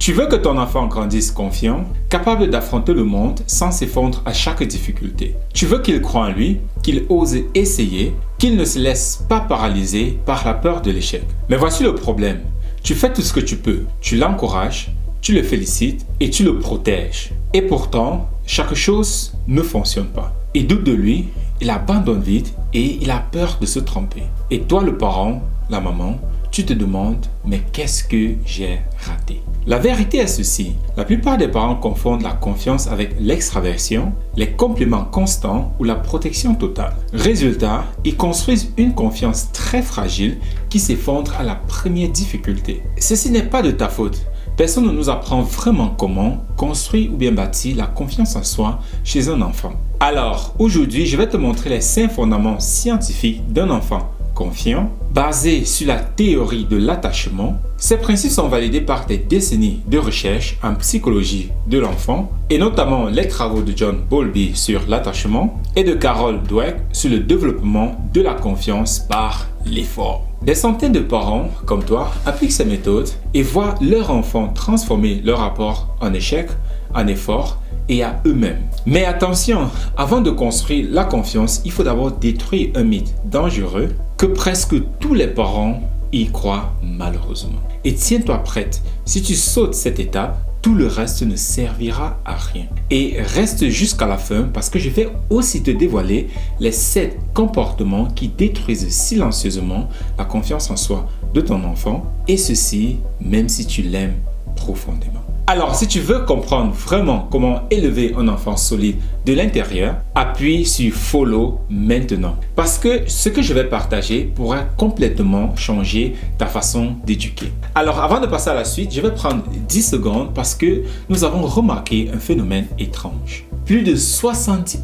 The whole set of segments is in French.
Tu veux que ton enfant grandisse confiant, capable d'affronter le monde sans s'effondrer à chaque difficulté. Tu veux qu'il croie en lui, qu'il ose essayer, qu'il ne se laisse pas paralyser par la peur de l'échec. Mais voici le problème. Tu fais tout ce que tu peux. Tu l'encourages, tu le félicites et tu le protèges. Et pourtant, chaque chose ne fonctionne pas. Il doute de lui, il abandonne vite et il a peur de se tromper. Et toi, le parent, la maman, tu te demandes, mais qu'est-ce que j'ai raté? La vérité est ceci, la plupart des parents confondent la confiance avec l'extraversion, les compliments constants ou la protection totale. Résultat, ils construisent une confiance très fragile qui s'effondre à la première difficulté. Ceci n'est pas de ta faute. Personne ne nous apprend vraiment comment construire ou bien bâtir la confiance en soi chez un enfant. Alors, aujourd'hui, je vais te montrer les 5 fondements scientifiques d'un enfant confiant, basés sur la théorie de l'attachement. Ces principes sont validés par des décennies de recherche en psychologie de l'enfant et notamment les travaux de John Bowlby sur l'attachement et de Carol Dweck sur le développement de la confiance par l'effort. Des centaines de parents, comme toi, appliquent ces méthodes et voient leur enfant transformer leur rapport en échec, en effort et à eux-mêmes. Mais attention, avant de construire la confiance, il faut d'abord détruire un mythe dangereux que presque tous les parents y croient malheureusement. Et tiens-toi prête, si tu sautes cette étape, tout le reste ne servira à rien. Et reste jusqu'à la fin parce que je vais aussi te dévoiler les 7 comportements qui détruisent silencieusement la confiance en soi de ton enfant, et ceci même si tu l'aimes profondément. Alors, si tu veux comprendre vraiment comment élever un enfant solide de l'intérieur, appuie sur Follow maintenant. Parce que ce que je vais partager pourra complètement changer ta façon d'éduquer. Alors, avant de passer à la suite, je vais prendre 10 secondes parce que nous avons remarqué un phénomène étrange. Plus de 70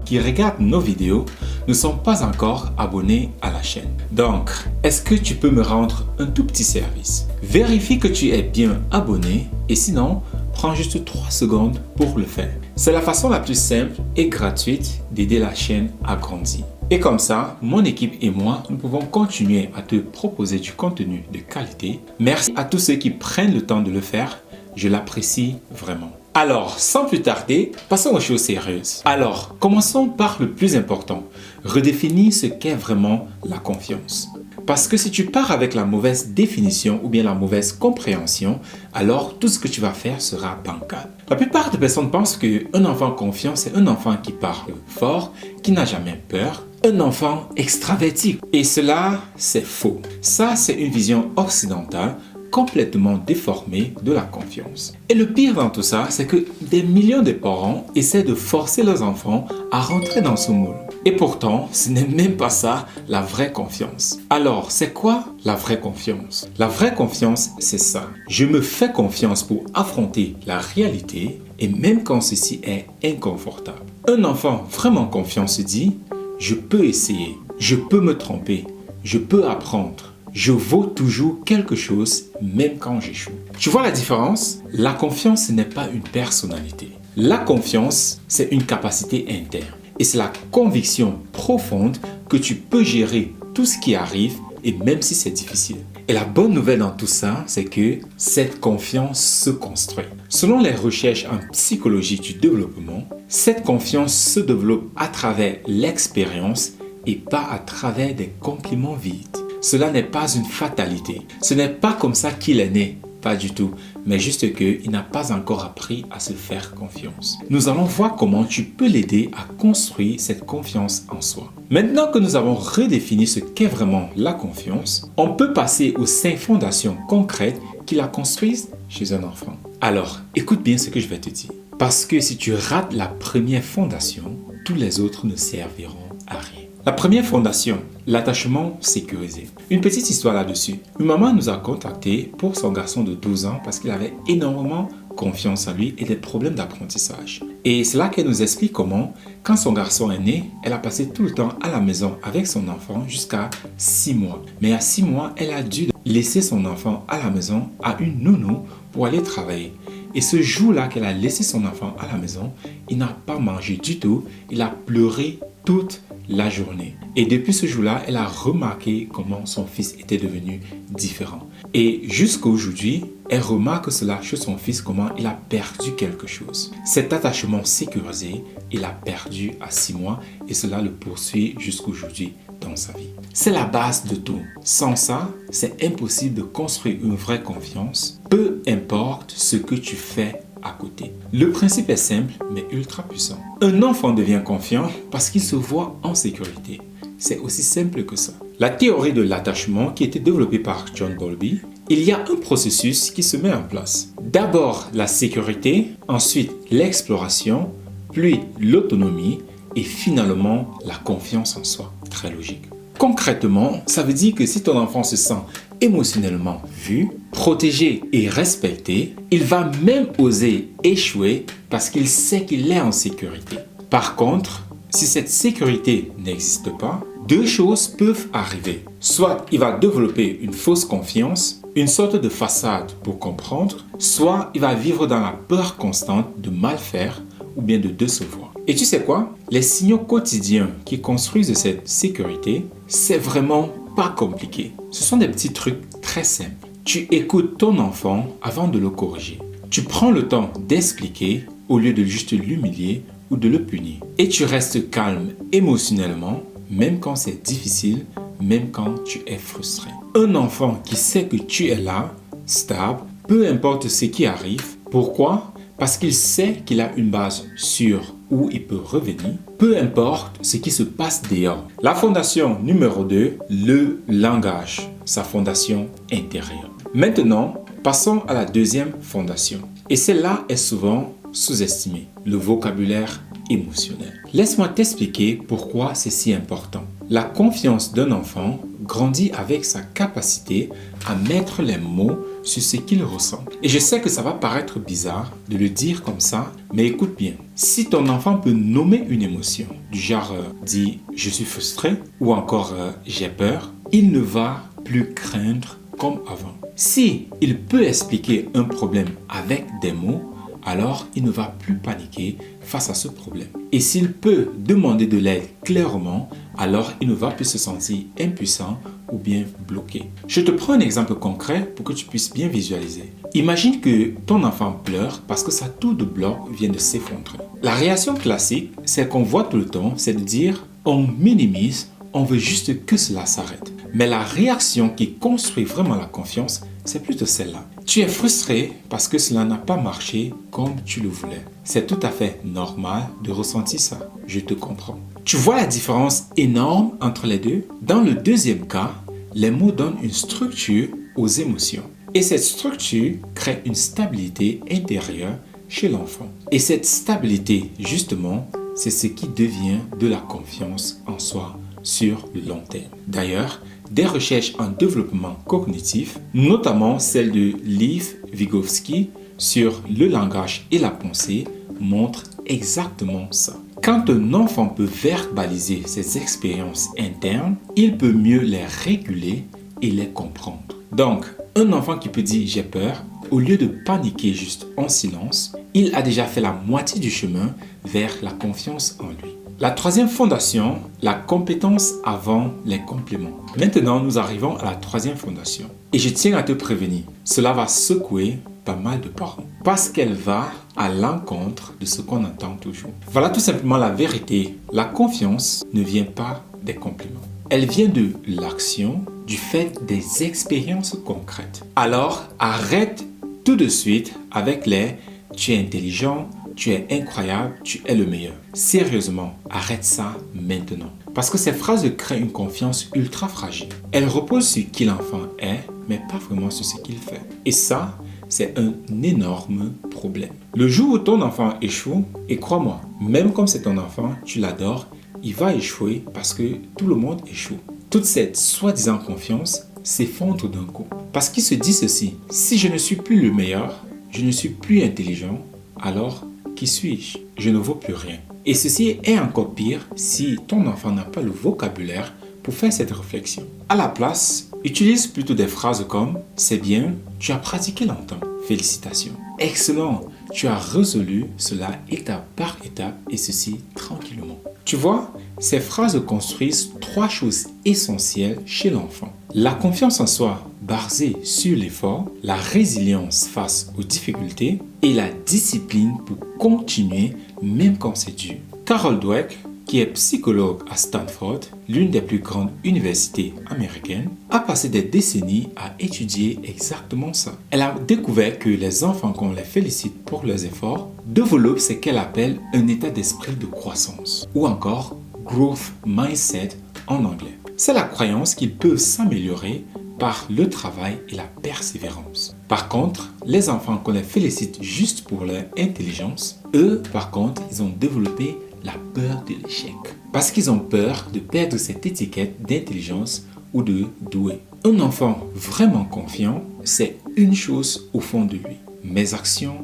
qui regardent nos vidéos ne sont pas encore abonnés à la chaîne. Donc, est-ce que tu peux me rendre un tout petit service? Vérifie que tu es bien abonné et sinon, prends juste 3 secondes pour le faire. C'est la façon la plus simple et gratuite d'aider la chaîne à grandir. Et comme ça, mon équipe et moi, nous pouvons continuer à te proposer du contenu de qualité. Merci à tous ceux qui prennent le temps de le faire. Je l'apprécie vraiment. Alors, sans plus tarder, passons aux choses sérieuses. Alors, commençons par le plus important. Redéfinis ce qu'est vraiment la confiance. Parce que si tu pars avec la mauvaise définition ou bien la mauvaise compréhension, alors tout ce que tu vas faire sera bancal. La plupart des personnes pensent qu'un enfant confiant, c'est un enfant qui parle fort, qui n'a jamais peur, un enfant extraverti. Et cela, c'est faux. Ça, c'est une vision occidentale complètement déformée de la confiance. Et le pire dans tout ça, c'est que des millions de parents essaient de forcer leurs enfants à rentrer dans ce moule. Et pourtant, ce n'est même pas ça la vraie confiance. Alors, c'est quoi la vraie confiance? La vraie confiance, c'est ça. Je me fais confiance pour affronter la réalité et même quand ceci est inconfortable. Un enfant vraiment confiant se dit, je peux essayer, je peux me tromper, je peux apprendre. Je vaux toujours quelque chose même quand j'échoue. Tu vois la différence? La confiance, ce n'est pas une personnalité. La confiance, c'est une capacité interne. Et c'est la conviction profonde que tu peux gérer tout ce qui arrive et même si c'est difficile. Et la bonne nouvelle dans tout ça, c'est que cette confiance se construit. Selon les recherches en psychologie du développement, cette confiance se développe à travers l'expérience et pas à travers des compliments vides. Cela n'est pas une fatalité. Ce n'est pas comme ça qu'il est né. Pas du tout. Mais juste qu'il n'a pas encore appris à se faire confiance. Nous allons voir comment tu peux l'aider à construire cette confiance en soi. Maintenant que nous avons redéfini ce qu'est vraiment la confiance, on peut passer aux 5 fondations concrètes qui la construisent chez un enfant. Alors, écoute bien ce que je vais te dire. Parce que si tu rates la première fondation, tous les autres ne serviront à rien. La première fondation, l'attachement sécurisé. Une petite histoire là-dessus. Une maman nous a contactés pour son garçon de 12 ans parce qu'il avait énormément confiance en lui et des problèmes d'apprentissage. Et c'est là qu'elle nous explique comment, quand son garçon est né, elle a passé tout le temps à la maison avec son enfant jusqu'à 6 mois. Mais à 6 mois, elle a dû laisser son enfant à la maison à une nounou pour aller travailler. Et ce jour-là qu'elle a laissé son enfant à la maison, il n'a pas mangé du tout, il a pleuré toute la journée. Et depuis ce jour-là, elle a remarqué comment son fils était devenu différent. Et jusqu'à aujourd'hui, elle remarque cela chez son fils, comment il a perdu quelque chose. Cet attachement sécurisé, il a perdu à 6 mois et cela le poursuit jusqu'aujourd'hui dans sa vie. C'est la base de tout. Sans ça, c'est impossible de construire une vraie confiance, peu importe ce que tu fais à côté. Le principe est simple mais ultra puissant. Un enfant devient confiant parce qu'il se voit en sécurité. C'est aussi simple que ça. La théorie de l'attachement qui a été développée par John Bowlby, il y a un processus qui se met en place. D'abord la sécurité, ensuite l'exploration, puis l'autonomie et finalement la confiance en soi. Très logique. Concrètement, ça veut dire que si ton enfant se sent émotionnellement vu, protégé et respecté, il va même oser échouer parce qu'il sait qu'il est en sécurité. Par contre, si cette sécurité n'existe pas, deux choses peuvent arriver. Soit il va développer une fausse confiance, une sorte de façade pour comprendre, soit il va vivre dans la peur constante de mal faire ou bien de décevoir. Et tu sais quoi? Les signaux quotidiens qui construisent cette sécurité, c'est vraiment pas compliqué. Ce sont des petits trucs très simples. Tu écoutes ton enfant avant de le corriger. Tu prends le temps d'expliquer au lieu de juste l'humilier ou de le punir. Et tu restes calme émotionnellement, même quand c'est difficile, même quand tu es frustré. Un enfant qui sait que tu es là, stable, peu importe ce qui arrive. Pourquoi? Parce qu'il sait qu'il a une base sûre où il peut revenir, peu importe ce qui se passe dehors. La fondation numéro 2, le langage, sa fondation intérieure. Maintenant, passons à la deuxième fondation. Et celle-là est souvent sous-estimée, le vocabulaire émotionnel. Laisse-moi t'expliquer pourquoi c'est si important. La confiance d'un enfant grandit avec sa capacité à mettre les mots sur ce qu'il ressent. Et je sais que ça va paraître bizarre de le dire comme ça, mais écoute bien. Si ton enfant peut nommer une émotion, du genre dit « je suis frustré » ou encore « j'ai peur », il ne va plus craindre comme avant. Si il peut expliquer un problème avec des mots, alors il ne va plus paniquer face à ce problème. Et s'il peut demander de l'aide clairement, alors il ne va plus se sentir impuissant ou bien bloqué. Je te prends un exemple concret pour que tu puisses bien visualiser. Imagine que ton enfant pleure parce que sa tour de bloc vient de s'effondrer. La réaction classique, celle qu'on voit tout le temps, c'est de dire on minimise, on veut juste que cela s'arrête. Mais la réaction qui construit vraiment la confiance, c'est plutôt celle-là. Tu es frustré parce que cela n'a pas marché comme tu le voulais. C'est tout à fait normal de ressentir ça. Je te comprends. Tu vois la différence énorme entre les deux? Dans le deuxième cas, les mots donnent une structure aux émotions. Et cette structure crée une stabilité intérieure chez l'enfant. Et cette stabilité, justement, c'est ce qui devient de la confiance en soi sur le long terme. D'ailleurs, des recherches en développement cognitif, notamment celle de Lev Vygotsky sur le langage et la pensée, montrent exactement ça. Quand un enfant peut verbaliser ses expériences internes, il peut mieux les réguler et les comprendre. Donc, un enfant qui peut dire « j'ai peur », au lieu de paniquer juste en silence, il a déjà fait la moitié du chemin vers la confiance en lui. La troisième fondation, la compétence avant les compléments. Maintenant, nous arrivons à la troisième fondation. Et je tiens à te prévenir, cela va secouer pas mal de parents. Parce qu'elle va à l'encontre de ce qu'on entend toujours. Voilà tout simplement la vérité. La confiance ne vient pas des compliments. Elle vient de l'action, du fait des expériences concrètes. Alors, arrête tout de suite avec les « tu es intelligent », tu es incroyable, tu es le meilleur. Sérieusement, arrête ça maintenant. Parce que ces phrases créent une confiance ultra fragile. Elles reposent sur qui l'enfant est, mais pas vraiment sur ce qu'il fait. Et ça, c'est un énorme problème. Le jour où ton enfant échoue, et crois-moi, même comme c'est ton enfant, tu l'adores, il va échouer parce que tout le monde échoue. Toute cette soi-disant confiance s'effondre d'un coup. Parce qu'il se dit ceci, si je ne suis plus le meilleur, je ne suis plus intelligent, alors qui suis-je? Je ne vaux plus rien. Et ceci est encore pire si ton enfant n'a pas le vocabulaire pour faire cette réflexion. À la place, utilise plutôt des phrases comme « c'est bien, tu as pratiqué longtemps, félicitations. Excellent, tu as résolu cela étape par étape et ceci tranquillement. » Tu vois, Ces phrases construisent 3 choses essentielles chez l'enfant. La confiance en soi basée sur l'effort, la résilience face aux difficultés et la discipline pour continuer même quand c'est dur. Carol Dweck, qui est psychologue à Stanford, l'une des plus grandes universités américaines, a passé des décennies à étudier exactement ça. Elle a découvert que les enfants, quand on les félicite pour leurs efforts, développent ce qu'elle appelle un état d'esprit de croissance, ou encore growth mindset en anglais. C'est la croyance qu'ils peuvent s'améliorer par le travail et la persévérance. Par contre, les enfants qu'on les félicite juste pour leur intelligence, eux, par contre, ils ont développé la peur de l'échec. Parce qu'ils ont peur de perdre cette étiquette d'intelligence ou de doué. Un enfant vraiment confiant, c'est une chose au fond de lui. Mes actions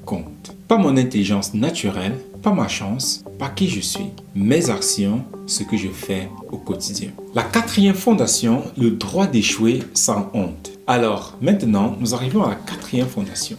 comptent. Pas mon intelligence naturelle, pas ma chance, pas qui je suis. Mes actions, ce que je fais au quotidien. La 4e fondation, le droit d'échouer sans honte. Alors, maintenant, nous arrivons à la 4e fondation.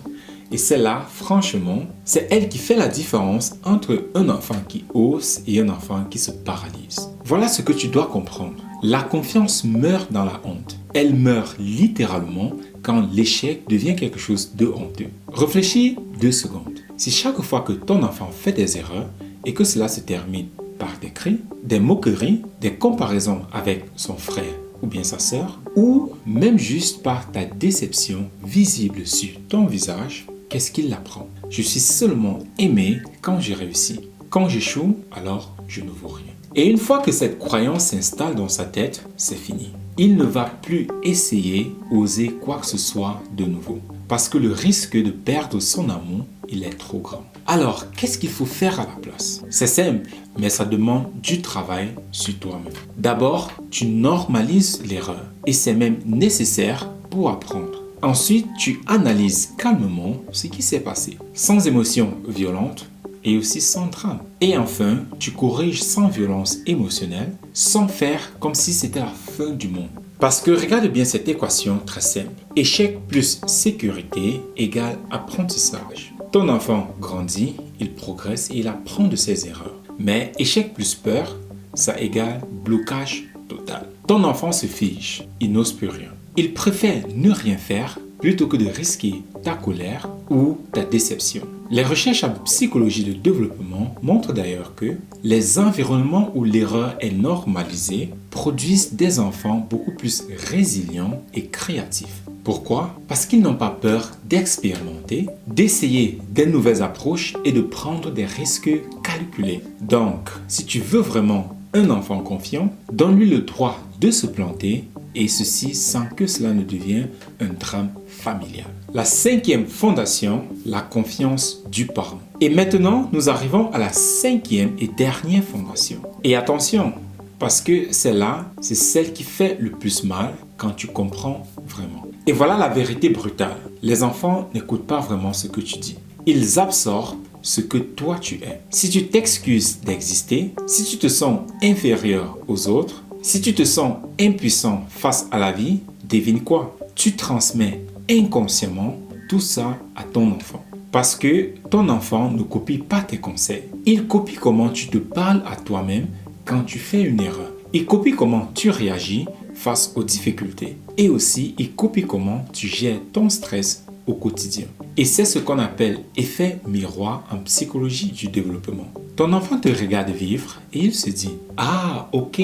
Et celle-là, franchement, c'est elle qui fait la différence entre un enfant qui ose et un enfant qui se paralyse. Voilà ce que tu dois comprendre. La confiance meurt dans la honte. Elle meurt littéralement quand l'échec devient quelque chose de honteux. Réfléchis 2 secondes. Si chaque fois que ton enfant fait des erreurs et que cela se termine par des cris, des moqueries, des comparaisons avec son frère ou bien sa sœur, ou même juste par ta déception visible sur ton visage, qu'est-ce qu'il apprend? Je suis seulement aimé quand j'ai réussi. Quand j'échoue, alors je ne vaux rien. Et une fois que cette croyance s'installe dans sa tête, c'est fini. Il ne va plus essayer, oser quoi que ce soit de nouveau. Parce que le risque de perdre son amour, il est trop grand. Alors, qu'est-ce qu'il faut faire à la place? C'est simple, mais ça demande du travail sur toi-même. D'abord, tu normalises l'erreur. Et c'est même nécessaire pour apprendre. Ensuite, tu analyses calmement ce qui s'est passé, sans émotion violente et aussi sans drame. Et enfin, tu corriges sans violence émotionnelle, sans faire comme si c'était la fin du monde. Parce que regarde bien cette équation très simple. Échec plus sécurité égale apprentissage. Ton enfant grandit, il progresse et il apprend de ses erreurs. Mais échec plus peur, ça égale blocage total. Ton enfant se fige, il n'ose plus rien. Il préfère ne rien faire plutôt que de risquer ta colère ou ta déception. Les recherches en psychologie de développement montrent d'ailleurs que les environnements où l'erreur est normalisée produisent des enfants beaucoup plus résilients et créatifs. Pourquoi? Parce qu'ils n'ont pas peur d'expérimenter, d'essayer des nouvelles approches et de prendre des risques calculés. Donc, si tu veux vraiment un enfant confiant, donne-lui le droit de se planter et ceci sans que cela ne devienne un drame familial. La 5e fondation, la confiance du parent. Et maintenant, nous arrivons à la 5e et dernière fondation. Et attention, parce que celle-là, c'est celle qui fait le plus mal quand tu comprends vraiment. Et voilà la vérité brutale. Les enfants n'écoutent pas vraiment ce que tu dis. Ils absorbent ce que toi tu es. Si tu t'excuses d'exister, si tu te sens inférieur aux autres, si tu te sens impuissant face à la vie, devine quoi? Tu transmets inconsciemment tout ça à ton enfant. Parce que ton enfant ne copie pas tes conseils. Il copie comment tu te parles à toi-même quand tu fais une erreur. Il copie comment tu réagis face aux difficultés. Et aussi, il copie comment tu gères ton stress au quotidien. Et c'est ce qu'on appelle effet miroir en psychologie du développement. Ton enfant te regarde vivre et il se dit « Ah, ok,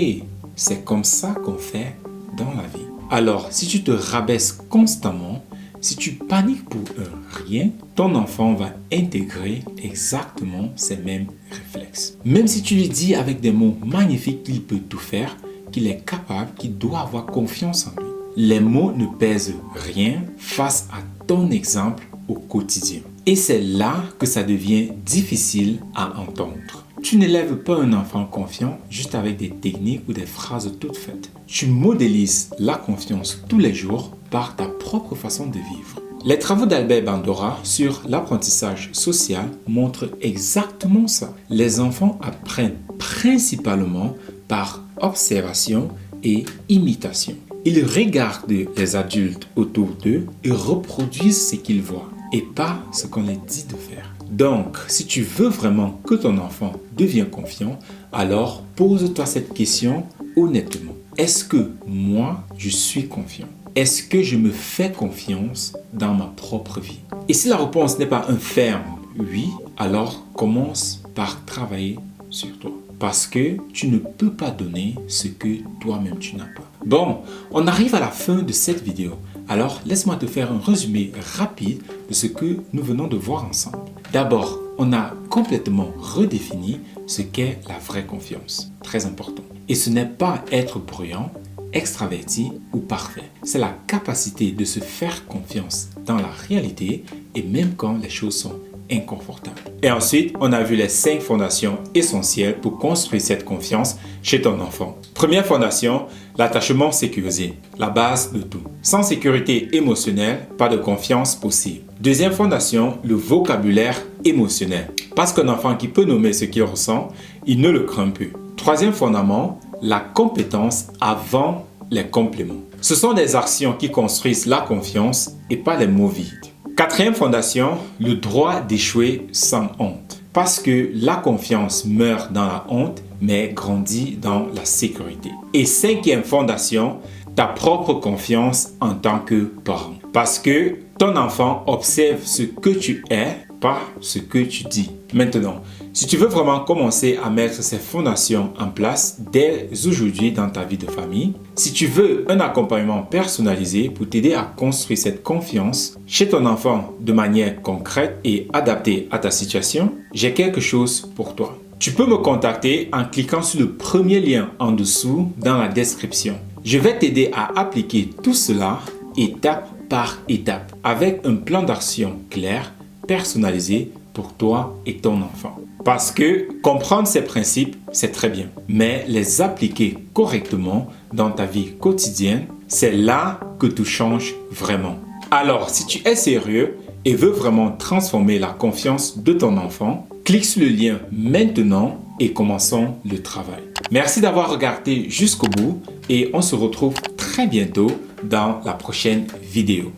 c'est comme ça qu'on fait dans la vie. » Alors, si tu te rabaisses constamment, si tu paniques pour rien, ton enfant va intégrer exactement ces mêmes réflexes. Même si tu lui dis avec des mots magnifiques qu'il peut tout faire, qu'il est capable, qu'il doit avoir confiance en lui. Les mots ne pèsent rien face à ton exemple au quotidien. Et c'est là que ça devient difficile à entendre. Tu n'élèves pas un enfant confiant juste avec des techniques ou des phrases toutes faites. Tu modélises la confiance tous les jours par ta propre façon de vivre. Les travaux d'Albert Bandura sur l'apprentissage social montrent exactement ça. Les enfants apprennent principalement par observation et imitation. Ils regardent les adultes autour d'eux et reproduisent ce qu'ils voient. et pas ce qu'on lui dit de faire. Donc, si tu veux vraiment que ton enfant devienne confiant, alors pose-toi cette question honnêtement. Est-ce que moi, je suis confiant? Est-ce que je me fais confiance dans ma propre vie? Et si la réponse n'est pas un ferme oui, alors commence par travailler sur toi. Parce que tu ne peux pas donner ce que toi-même tu n'as pas. Bon, on arrive à la fin de cette vidéo. Alors, laisse-moi te faire un résumé rapide de ce que nous venons de voir ensemble. D'abord, on a complètement redéfini ce qu'est la vraie confiance. Très important. Et ce n'est pas être bruyant, extraverti ou parfait. C'est la capacité de se faire confiance dans la réalité et même quand les choses sont inconfortables. Et ensuite, on a vu les 5 fondations essentielles pour construire cette confiance chez ton enfant. Première fondation, l'attachement sécurisé, la base de tout. Sans sécurité émotionnelle, pas de confiance possible. Deuxième fondation, le vocabulaire émotionnel. Parce qu'un enfant qui peut nommer ce qu'il ressent, il ne le craint plus. Troisième fondament, la compétence avant les compléments. Ce sont des actions qui construisent la confiance et pas les mots vides. Quatrième fondation, le droit d'échouer sans honte. Parce que la confiance meurt dans la honte, mais grandit dans la sécurité. Et cinquième fondation, ta propre confiance en tant que parent. Parce que ton enfant observe ce que tu es, pas ce que tu dis. Maintenant, si tu veux vraiment commencer à mettre ces fondations en place dès aujourd'hui dans ta vie de famille, si tu veux un accompagnement personnalisé pour t'aider à construire cette confiance chez ton enfant de manière concrète et adaptée à ta situation, j'ai quelque chose pour toi. Tu peux me contacter en cliquant sur le premier lien en dessous dans la description. Je vais t'aider à appliquer tout cela étape par étape avec un plan d'action clair, personnalisé pour toi et ton enfant. Parce que comprendre ces principes, c'est très bien. Mais les appliquer correctement dans ta vie quotidienne, c'est là que tout change vraiment. Alors, si tu es sérieux et veux vraiment transformer la confiance de ton enfant, clique sur le lien maintenant et commençons le travail. Merci d'avoir regardé jusqu'au bout et on se retrouve très bientôt dans la prochaine vidéo.